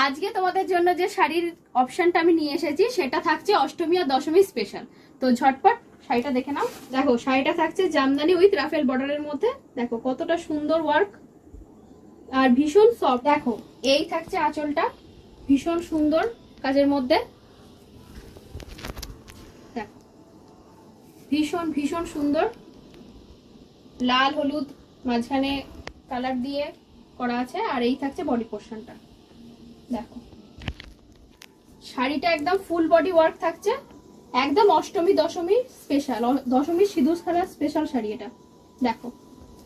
আজকে তোমাদের জন্য যে শাড়ির অপশনটা আমি নিয়ে এসেছি সেটা থাকছে অষ্টমী আর দশমী স্পেশাল। তো ঝটপট শাড়িটা দেখে নাও। দেখো শাড়িটা থাকছে জামদানি উইথ রাফেল বর্ডারের মধ্যে। দেখো কতটা সুন্দর ওয়ার্ক আর ভীষণ সফট। দেখো এই থাকছে আঁচলটা, ভীষণ সুন্দর কাজের মধ্যে। দেখো ভীষণ ভীষণ সুন্দর, লাল হলুদ মাঝখানে কালার দিয়ে করা আছে। আর এই থাকছে বডি পোর্শনটা। দেখো শাড়িটা একদম ফুল বডি ওয়ার্ক থাকছে, একদম অষ্টমী দশমী স্পেশাল, দশমী সিঁদুর খেলার স্পেশাল শাড়ি এটা। দেখো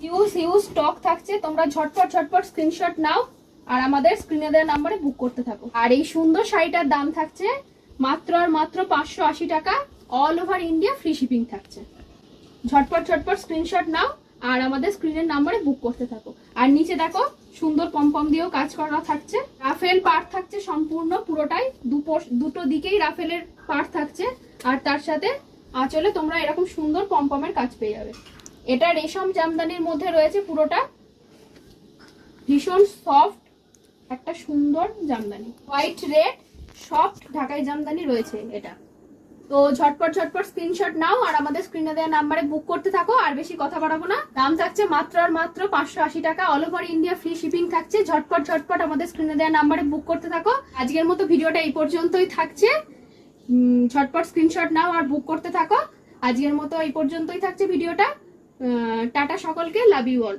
হিউজ স্টক থাকছে, তোমরা ঝটপট ঝটপট স্ক্রিনশট নাও আর আমাদের স্ক্রিনে দেওয়া নাম্বারে বুক করতে থাকো। আর এই সুন্দর শাড়িটার দাম থাকছে মাত্র আর মাত্র 580 টাকা। All over India free shipping থাকছে। ঝটপট ঝটপট স্ক্রিনশট নাও আর আমাদের স্ক্রিনের নাম্বারে বুক করতে থাকো। আর নিচে দেখো সুন্দর পমপম দিয়েও কাজ করা থাকছে, রাফেল পার্ট থাকছে সম্পূর্ণ পুরোটাই, দুটো দিকেই রাফেলের পার্ট থাকছে। আর তার সাথে আঁচলে তোমরা এরকম সুন্দর পমপমের কাজ পেয়ে যাবে। এটা রেশম জামদানির মধ্যে রয়েছে পুরোটা, ভীষণ সফট একটা সুন্দর জামদানি, হোয়াইট রেড সফট ঢাকাই জামদানি রয়েছে এটা। তো ঝটপট ঝটপট স্ক্রিনশট নাও আর আমাদের স্ক্রিনে দেওয়া নাম্বারে বুক করতে থাকো। আর বেশি কথা বাড়াবো না, দাম থাকছে মাত্র আর মাত্র 580 টাকা। All over India free shipping থাকছে। ঝটপট ঝটপট আমাদের স্ক্রিনে দেওয়া নাম্বারে বুক করতে থাকো। আজকের মতো ভিডিওটা এই পর্যন্তই থাকছে। ঝটপট স্ক্রিনশট নাও আর বুক করতে থাকো। আজকের মতো এই পর্যন্তই থাকছে ভিডিওটা। টাটা সকলকে, লাভ ইউ অল।